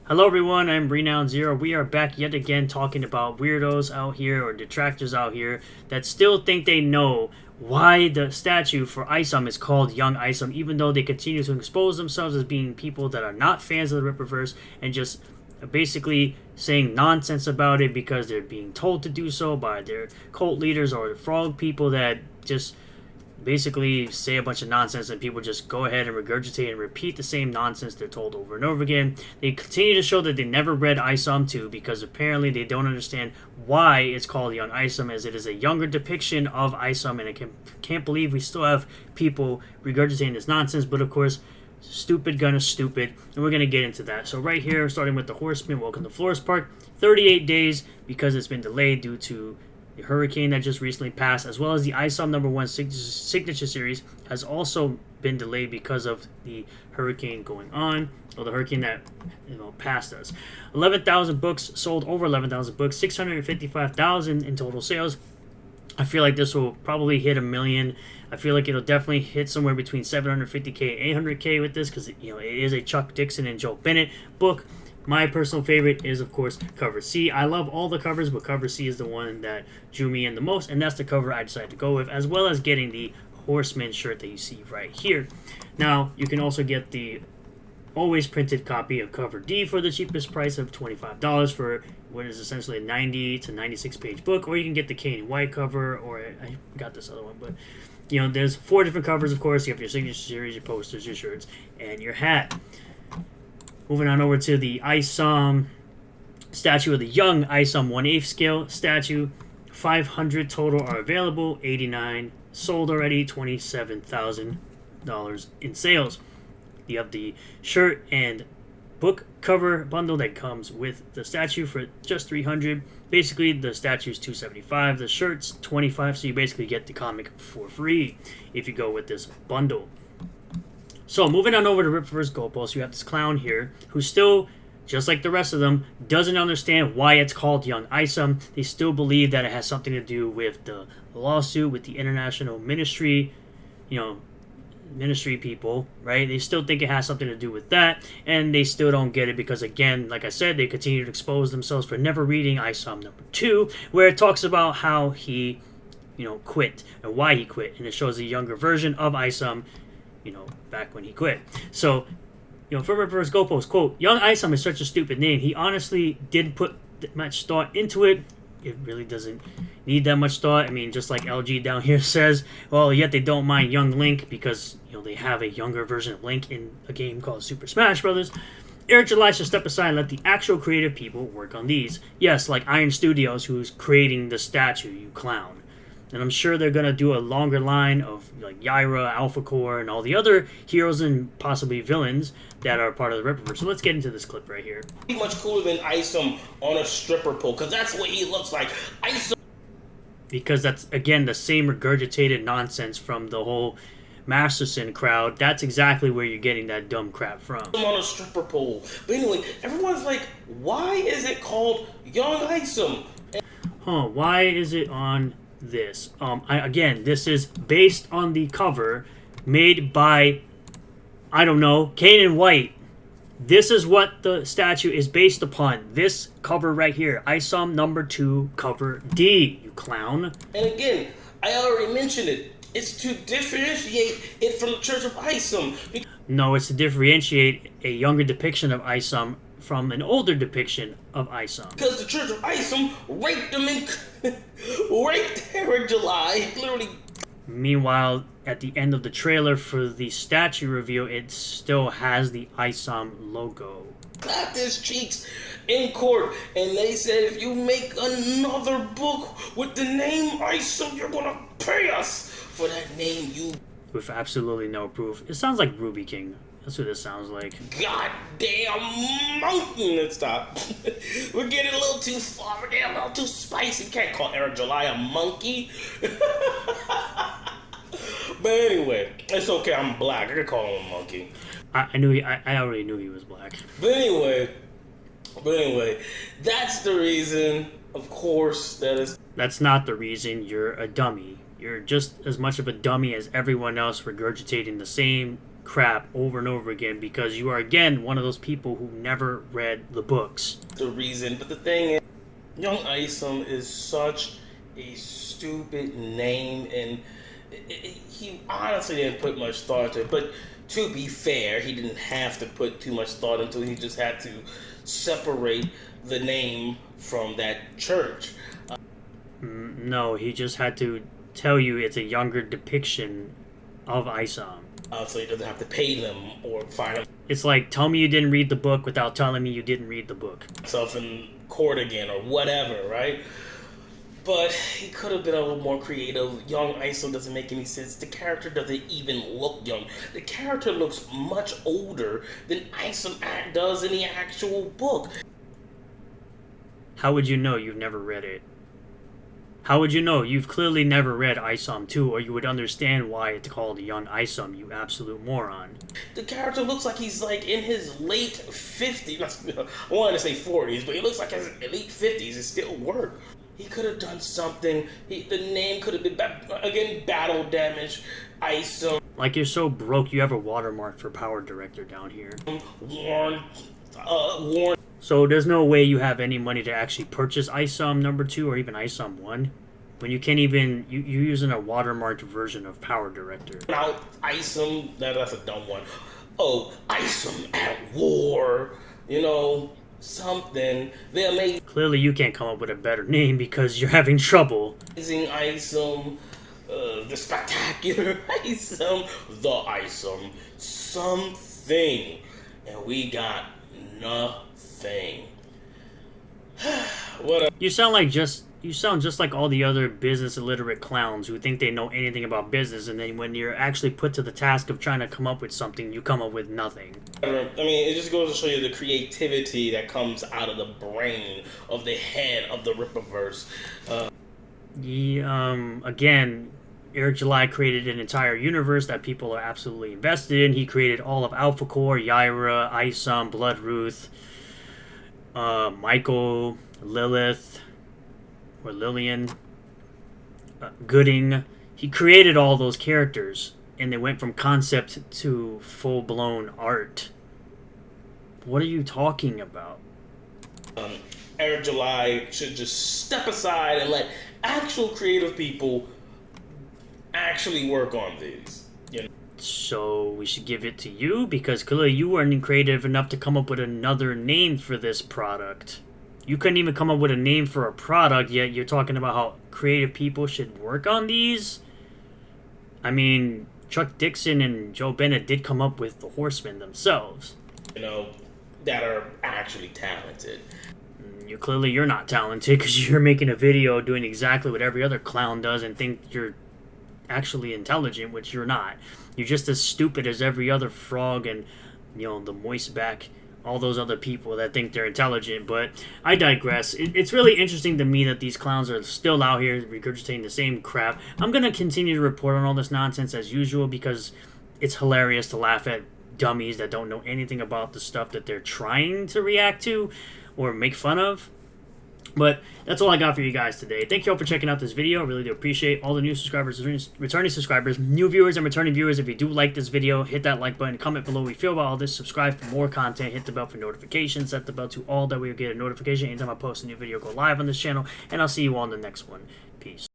Hello everyone, I'm Renown Zero. We are back yet again talking about weirdos out here or detractors out here that still think they know why the statue for Isom is called Young Isom, even though they continue to expose themselves as being people that are not fans of the Rippaverse and just basically saying nonsense about it because they're being told to do so by their cult leaders or the frog people that just basically say a bunch of nonsense and people just go ahead and regurgitate and repeat the same nonsense they're told over and over again. They continue to show that they never read Isom 2 because apparently they don't understand why it's called Young Isom, as it is a younger depiction of Isom, and I can't believe we still have people regurgitating this nonsense. But of course, stupid gonna stupid, and we're gonna get into that. So right here, starting with the Horseman, welcome to Flores Park. 38 days because it's been delayed due to the hurricane that just recently passed, as well as the Isom #1 signature series has also been delayed because of the hurricane going on, or the hurricane that passed us. 11,000 books sold, over 11,000 books, 655,000 in total sales. I feel like this will probably hit 1 million. I feel like it'll definitely hit somewhere between 750K and 800K with this, because it is a Chuck Dixon and Joe Bennett book. My personal favorite is, of course, cover C. I love all the covers, but cover C is the one that drew me in the most, and that's the cover I decided to go with, as well as getting the Horseman shirt that you see right here. Now, you can also get the always printed copy of cover D for the cheapest price of $25 for what is essentially a 90 to 96 page book, or you can get the cane and white cover, or I got this other one, but there's 4 different covers, of course. You have your signature series, your posters, your shirts, and your hat. Moving on over to the Isom statue, of the Young Isom 1/8 scale statue. 500 total are available, 89 sold already, $27,000 in sales. You have the shirt and book cover bundle that comes with the statue for just $300. Basically, the statue's $275, the shirt's $25, so you basically get the comic for free if you go with this bundle. So, moving on over to Rippaverse Goalpost, you have this clown here who still, just like the rest of them, doesn't understand why it's called Young Isom. They still believe that it has something to do with the lawsuit with the international ministry, ministry people, right? They still think it has something to do with that, and they still don't get it because, again, like I said, they continue to expose themselves for never reading Isom #2, where it talks about how he, quit and why he quit, and it shows a younger version of Isom, back when he quit. So, from Rippaverse Goalpost, quote, "Young Isom is such a stupid name. He honestly didn't put much thought into it. It really doesn't need that much thought. I mean, just like LG down here says, well, yet they don't mind Young Link because, they have a younger version of Link in a game called Super Smash Bros. Eric July should step aside and let the actual creative people work on these. Yes, like Iron Studios, who's creating the statue, you clown. And I'm sure they're going to do a longer line of like Yaira, Alpha Core, and all the other heroes and possibly villains that are part of the Rippaverse. So let's get into this clip right here. Much cooler than Isom on a stripper pole, because that's what he looks like. Isom. Because that's, again, the same regurgitated nonsense from the whole Masterson crowd. That's exactly where you're getting that dumb crap from. On a stripper pole. But anyway, everyone's like, why is it called Young Isom? Why is it on this? Again, this is based on the cover made by, I don't know, Kane and White. This is what the statue is based upon. This cover right here, Isom #2 cover D, you clown. And again, I already mentioned it. It's to differentiate it from the Church of Isom. No, it's to differentiate a younger depiction of Isom from an older depiction of Isom. Because the Church of Isom raped him and raped Eric July, literally. Meanwhile, at the end of the trailer for the statue reveal, it still has the Isom logo. Clapped his cheeks in court, and they said, if you make another book with the name Isom, you're gonna pay us for that name, you. With absolutely no proof. It sounds like Ruby King. That's what this sounds like. Goddamn monkey. Let's stop. We're getting a little too far. We're getting a little too spicy. You can't call Eric July a monkey. But anyway, it's okay. I'm black. I can call him a monkey. I already knew he was black. But anyway, that's the reason, of course, That's not the reason. You're a dummy. You're just as much of a dummy as everyone else regurgitating the same crap over and over again because you are, again, one of those people who never read the books. The reason, but the thing is, Young Isom is such a stupid name, and he honestly didn't put much thought into it. But to be fair, he didn't have to put too much thought into it. He just had to separate the name from that church. No, he just had to tell you it's a younger depiction of Isom. So he doesn't have to pay them or fine him. It's like, tell me you didn't read the book without telling me you didn't read the book. Himself in court again or whatever, right? But he could have been a little more creative. Young Isom doesn't make any sense. The character doesn't even look young. The character looks much older than Isom does in the actual book. How would you know? You've never read it. How would you know? You've clearly never read Isom 2, or you would understand why it's called Young Isom, you absolute moron. The character looks like he's like in his late 50s. I wanted to say 40s, but he looks like his late 50s. It still worked. He could have done something. The name could have been, again, battle damage, Isom. Like you're so broke you have a watermark for Power Director down here. Warn. So there's no way you have any money to actually purchase Isom number 2 or even Isom 1? When you can't even, you're using a watermarked version of Power Director. Now, Isom, that's a dumb one. Oh, Isom at war, you know, something. They're amazing. Clearly you can't come up with a better name because you're having trouble. Amazing Isom, the spectacular Isom, the Isom, something. And we got nothing. What You sound just like all the other business illiterate clowns who think they know anything about business, and then when you're actually put to the task of trying to come up with something, you come up with nothing. I mean, it just goes to show you the creativity that comes out of the brain of the head of the Rippaverse. Again, Eric July created an entire universe that people are absolutely invested in. He created all of Alpha Core, Yaira, Isom, Bloodruth, Michael, Lilith, or Lillian, Gooding. He created all those characters, and they went from concept to full-blown art. What are you talking about? Eric July should just step aside and let actual creative people actually work on these. You know? So we should give it to you, because clearly you weren't creative enough to come up with another name for this product. You couldn't even come up with a name for a product, yet you're talking about how creative people should work on these? I mean, Chuck Dixon and Joe Bennett did come up with the Horsemen themselves. You know, that are actually talented. You're not talented because you're making a video doing exactly what every other clown does and think you're actually intelligent, which you're not. You're just as stupid as every other frog and, you know, the Moistback, all those other people that think they're intelligent. But I digress. It's really interesting to me that these clowns are still out here regurgitating the same crap. I'm going to continue to report on all this nonsense as usual because it's hilarious to laugh at dummies that don't know anything about the stuff that they're trying to react to or make fun of. But that's all I got for you guys today. Thank you all for checking out this video. I really do appreciate all the new subscribers, returning subscribers, new viewers, and returning viewers. If you do like this video, hit that like button, comment below what you feel about all this, subscribe for more content, hit the bell for notifications, set the bell to all that we will get a notification anytime I post a new video, go live on this channel, and I'll see you all in the next one. Peace.